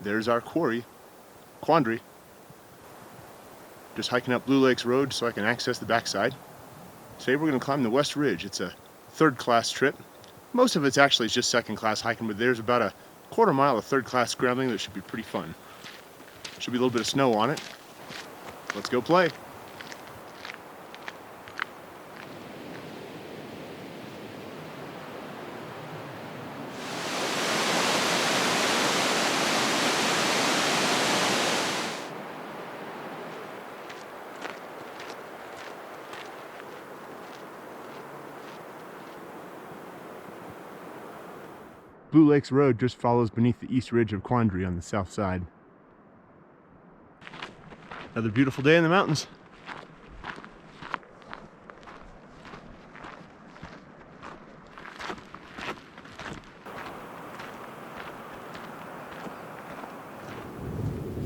there's our quarry, Quandary. Just hiking up Blue Lakes Road so I can access the backside. Today we're going to climb the West Ridge. It's a third-class trip. Most of it's actually just second-class hiking, but there's about a quarter mile of third-class scrambling that should be pretty fun. Should be a little bit of snow on it. Let's go play. Blue Lakes Road just follows beneath the east ridge of Quandary on the south side. Another beautiful day in the mountains.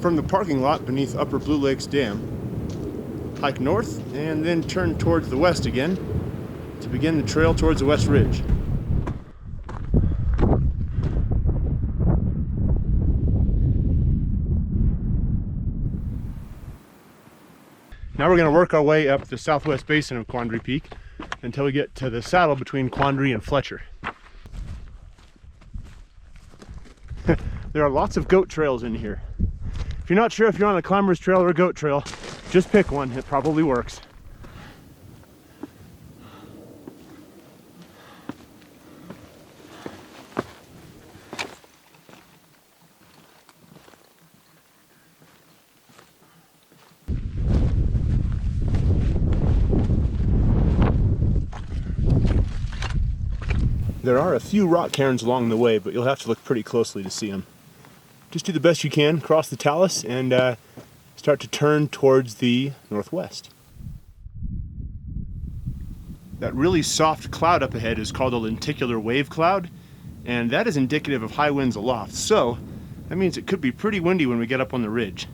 From the parking lot beneath Upper Blue Lakes Dam, hike north and then turn towards the west again to begin the trail towards the West Ridge. Now we're going to work our way up the southwest basin of Quandary Peak until we get to the saddle between Quandary and Fletcher. There are lots of goat trails in here. If you're not sure if you're on a climber's trail or a goat trail, just pick one. It probably works. There are a few rock cairns along the way, but you'll have to look pretty closely to see them. Just do the best you can, cross the talus, and start to turn towards the northwest. That really soft cloud up ahead is called a lenticular wave cloud, and that is indicative of high winds aloft, so that means it could be pretty windy when we get up on the ridge.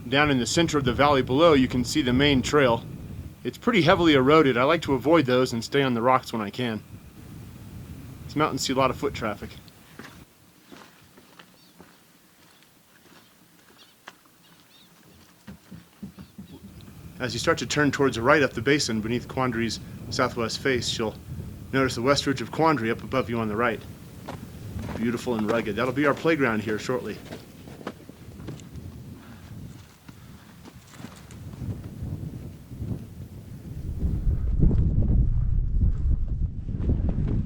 Down in the center of the valley below, you can see the main trail. It's pretty heavily eroded. I like to avoid those and stay on the rocks when I can. These mountains see a lot of foot traffic. As you start to turn towards the right up the basin beneath Quandary's southwest face, you'll notice the west ridge of Quandary up above you on the right. Beautiful and rugged. That'll be our playground here shortly.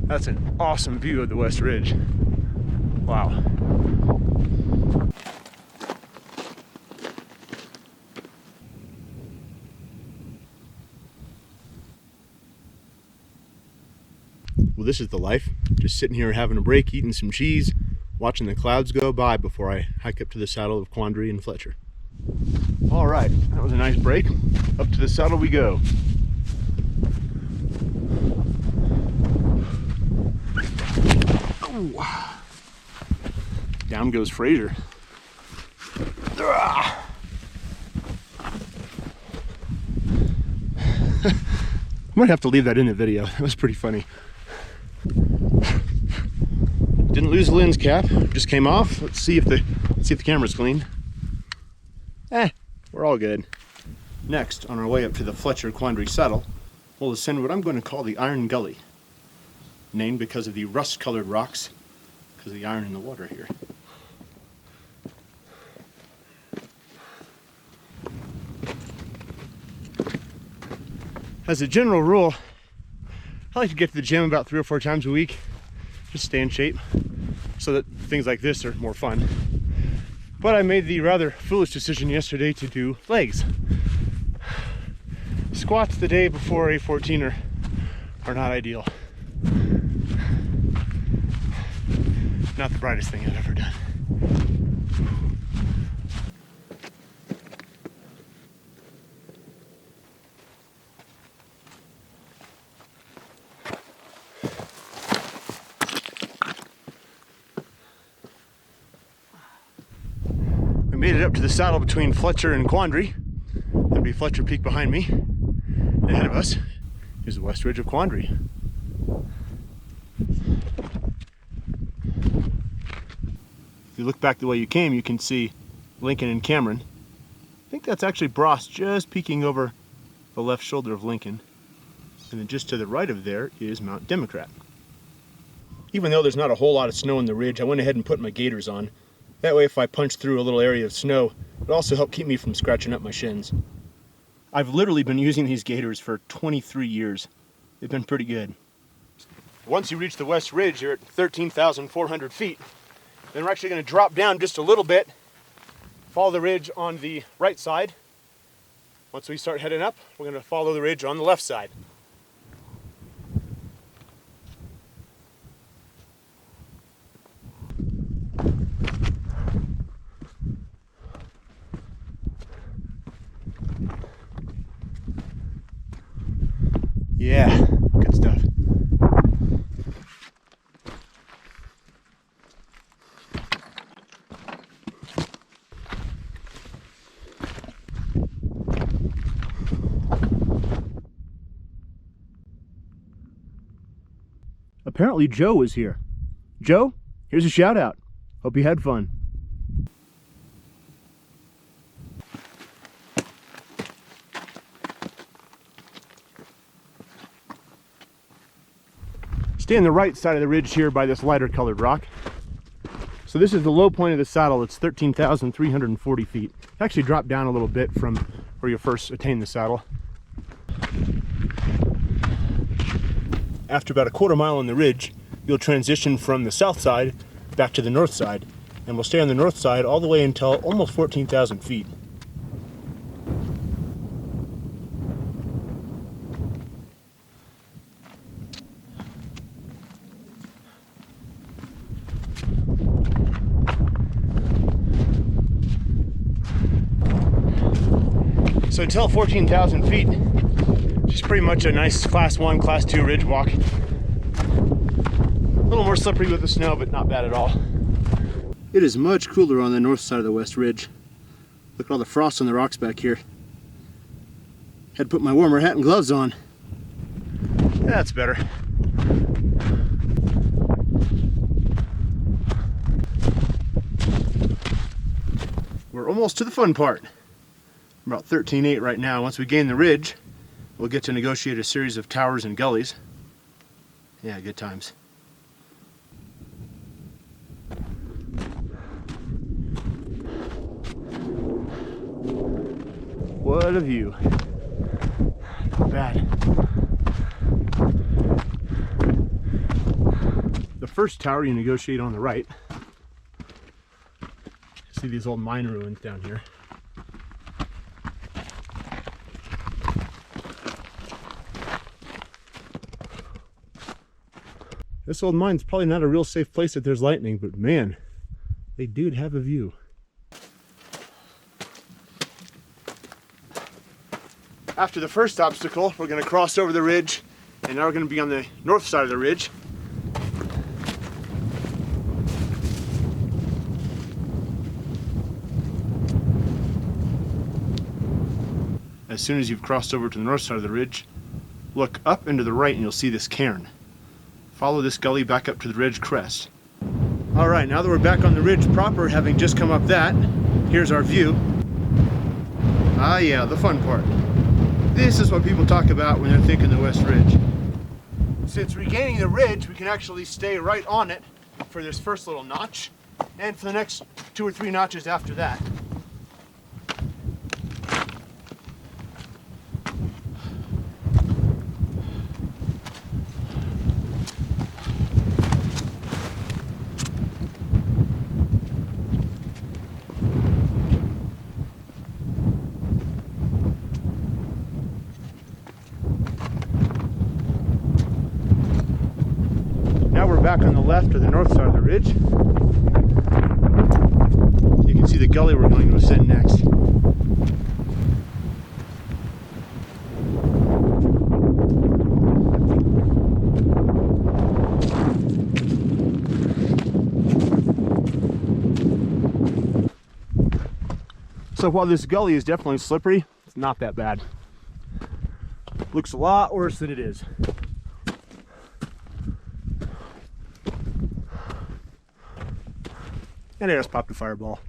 That's an awesome view of the West Ridge. Wow. Well, this is the life. Just sitting here having a break, eating some cheese, watching the clouds go by before I hike up to the saddle of Quandary and Fletcher. All right, that was a nice break. Up to the saddle we go. Down goes Fraser. I might have to leave that in the video. That was pretty funny. Didn't lose the lens cap, just came off. Let's see if the camera's clean. We're all good. Next, on our way up to the Fletcher Quandary saddle, we'll ascend what I'm going to call the Iron Gully, named because of the rust-colored rocks, because of the iron in the water here. As a general rule, I like to get to the gym about 3 or 4 times a week, just stay in shape, so that things like this are more fun. But I made the rather foolish decision yesterday to do legs. Squats the day before a 14'er are not ideal. Not the brightest thing I've ever done. We made it up to the saddle between Fletcher and Quandary. That'd be Fletcher Peak behind me. And ahead of us is the west ridge of Quandary. If you look back the way you came, you can see Lincoln and Cameron. I think that's actually Bross just peeking over the left shoulder of Lincoln. And then just to the right of there is Mount Democrat. Even though there's not a whole lot of snow on the ridge, I went ahead and put my gaiters on. That way if I punch through a little area of snow, it'll also help keep me from scratching up my shins. I've literally been using these gaiters for 23 years. They've been pretty good. Once you reach the West Ridge, you're at 13,400 feet. Then we're actually going to drop down just a little bit, follow the ridge on the right side. Once we start heading up, we're going to follow the ridge on the left side. Yeah, good stuff. Apparently Joe was here. Joe, here's a shout out. Hope you had fun. Stay on the right side of the ridge here by this lighter colored rock. So this is the low point of the saddle. It's 13,340 feet. Actually dropped down a little bit from where you first attain the saddle. After about a quarter mile on the ridge, you'll transition from the south side back to the north side, and we'll stay on the north side all the way until almost 14,000 feet. So until 14,000 feet, just pretty much a nice class 1, class 2 ridge walk. A little more slippery with the snow, but not bad at all. It is much cooler on the north side of the West Ridge. Look at all the frost on the rocks back here. Had to put my warmer hat and gloves on. That's better. We're almost to the fun part. We're about 13.8 right now. Once we gain the ridge, we'll get to negotiate a series of towers and gullies. Yeah, good times. What a view. Not bad. The first tower you negotiate on the right. See these old mine ruins down here. This old mine's probably not a real safe place if there's lightning, but man, they do have a view. After the first obstacle, we're going to cross over the ridge, and now we're going to be on the north side of the ridge. As soon as you've crossed over to the north side of the ridge, look up and to the right and you'll see this cairn. Follow this gully back up to the ridge crest. All right, now that we're back on the ridge proper, having just come up that, here's our view. Ah yeah, the fun part. This is what people talk about when they're thinking the West Ridge. Since regaining the ridge, we can actually stay right on it for this first little notch, and for the next 2 or 3 notches after that. Back on the left or the north side of the ridge. You can see the gully we're going to ascend next. So while this gully is definitely slippery, it's not that bad. Looks a lot worse than it is. And I just popped a fireball.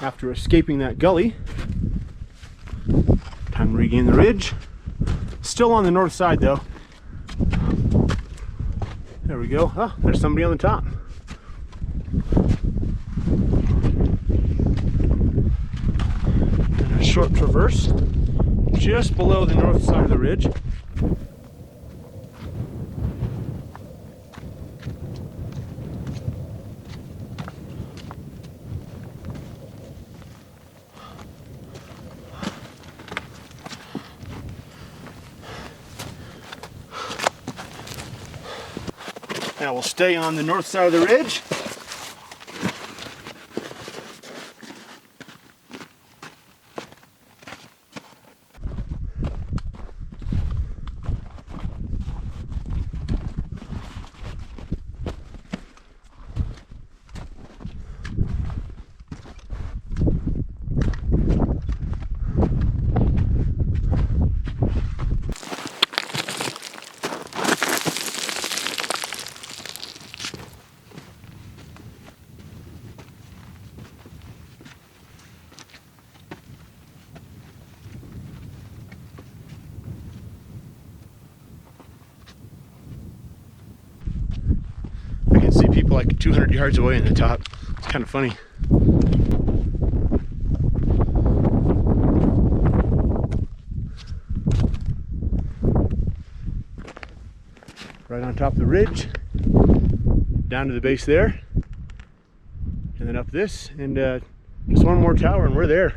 After escaping that gully, time to regain the ridge. Still on the north side though. There we go. Oh, there's somebody on the top. And a short traverse just below the north side of the ridge. Now we'll stay on the north side of the ridge. I can see people like 200 yards away in the top. It's kind of funny. Right on top of the ridge, down to the base there, and then up this, and just one more tower and we're there.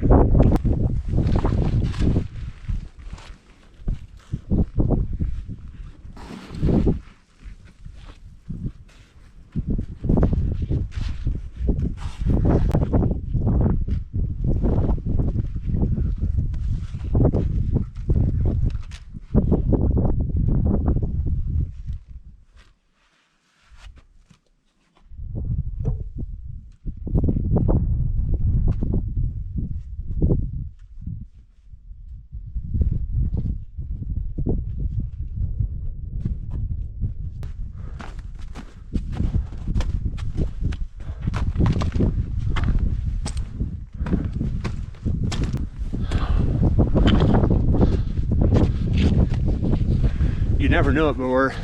You never know it, but we're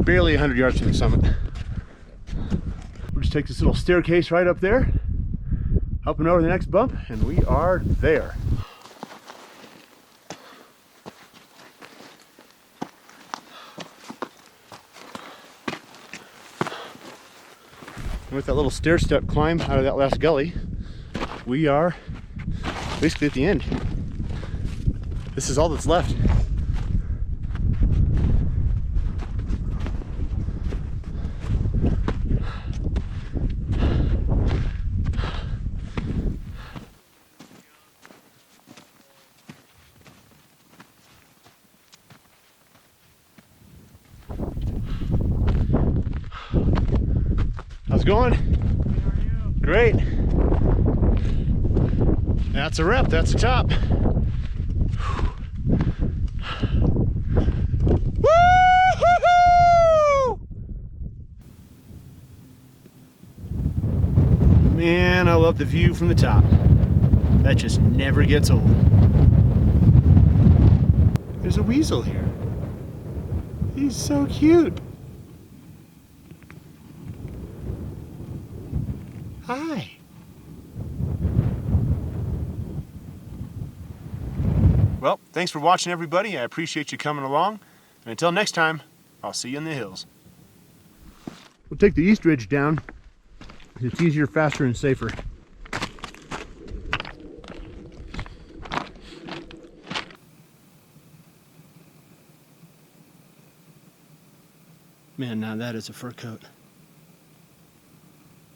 barely 100 yards from the summit. We'll just take this little staircase right up there, up and over the next bump, and we are there. And with that little stair step climb out of that last gully, we are basically at the end. This is all that's left. How's it going? How are you? Great. That's a rep, that's a top. Woo-hoo-hoo! Man, I love the view from the top. That just never gets old. There's a weasel here. He's so cute. Hi. Well, thanks for watching, everybody. I appreciate you coming along. And until next time, I'll see you in the hills. We'll take the east ridge down. It's easier, faster, and safer. Man, now that is a fur coat.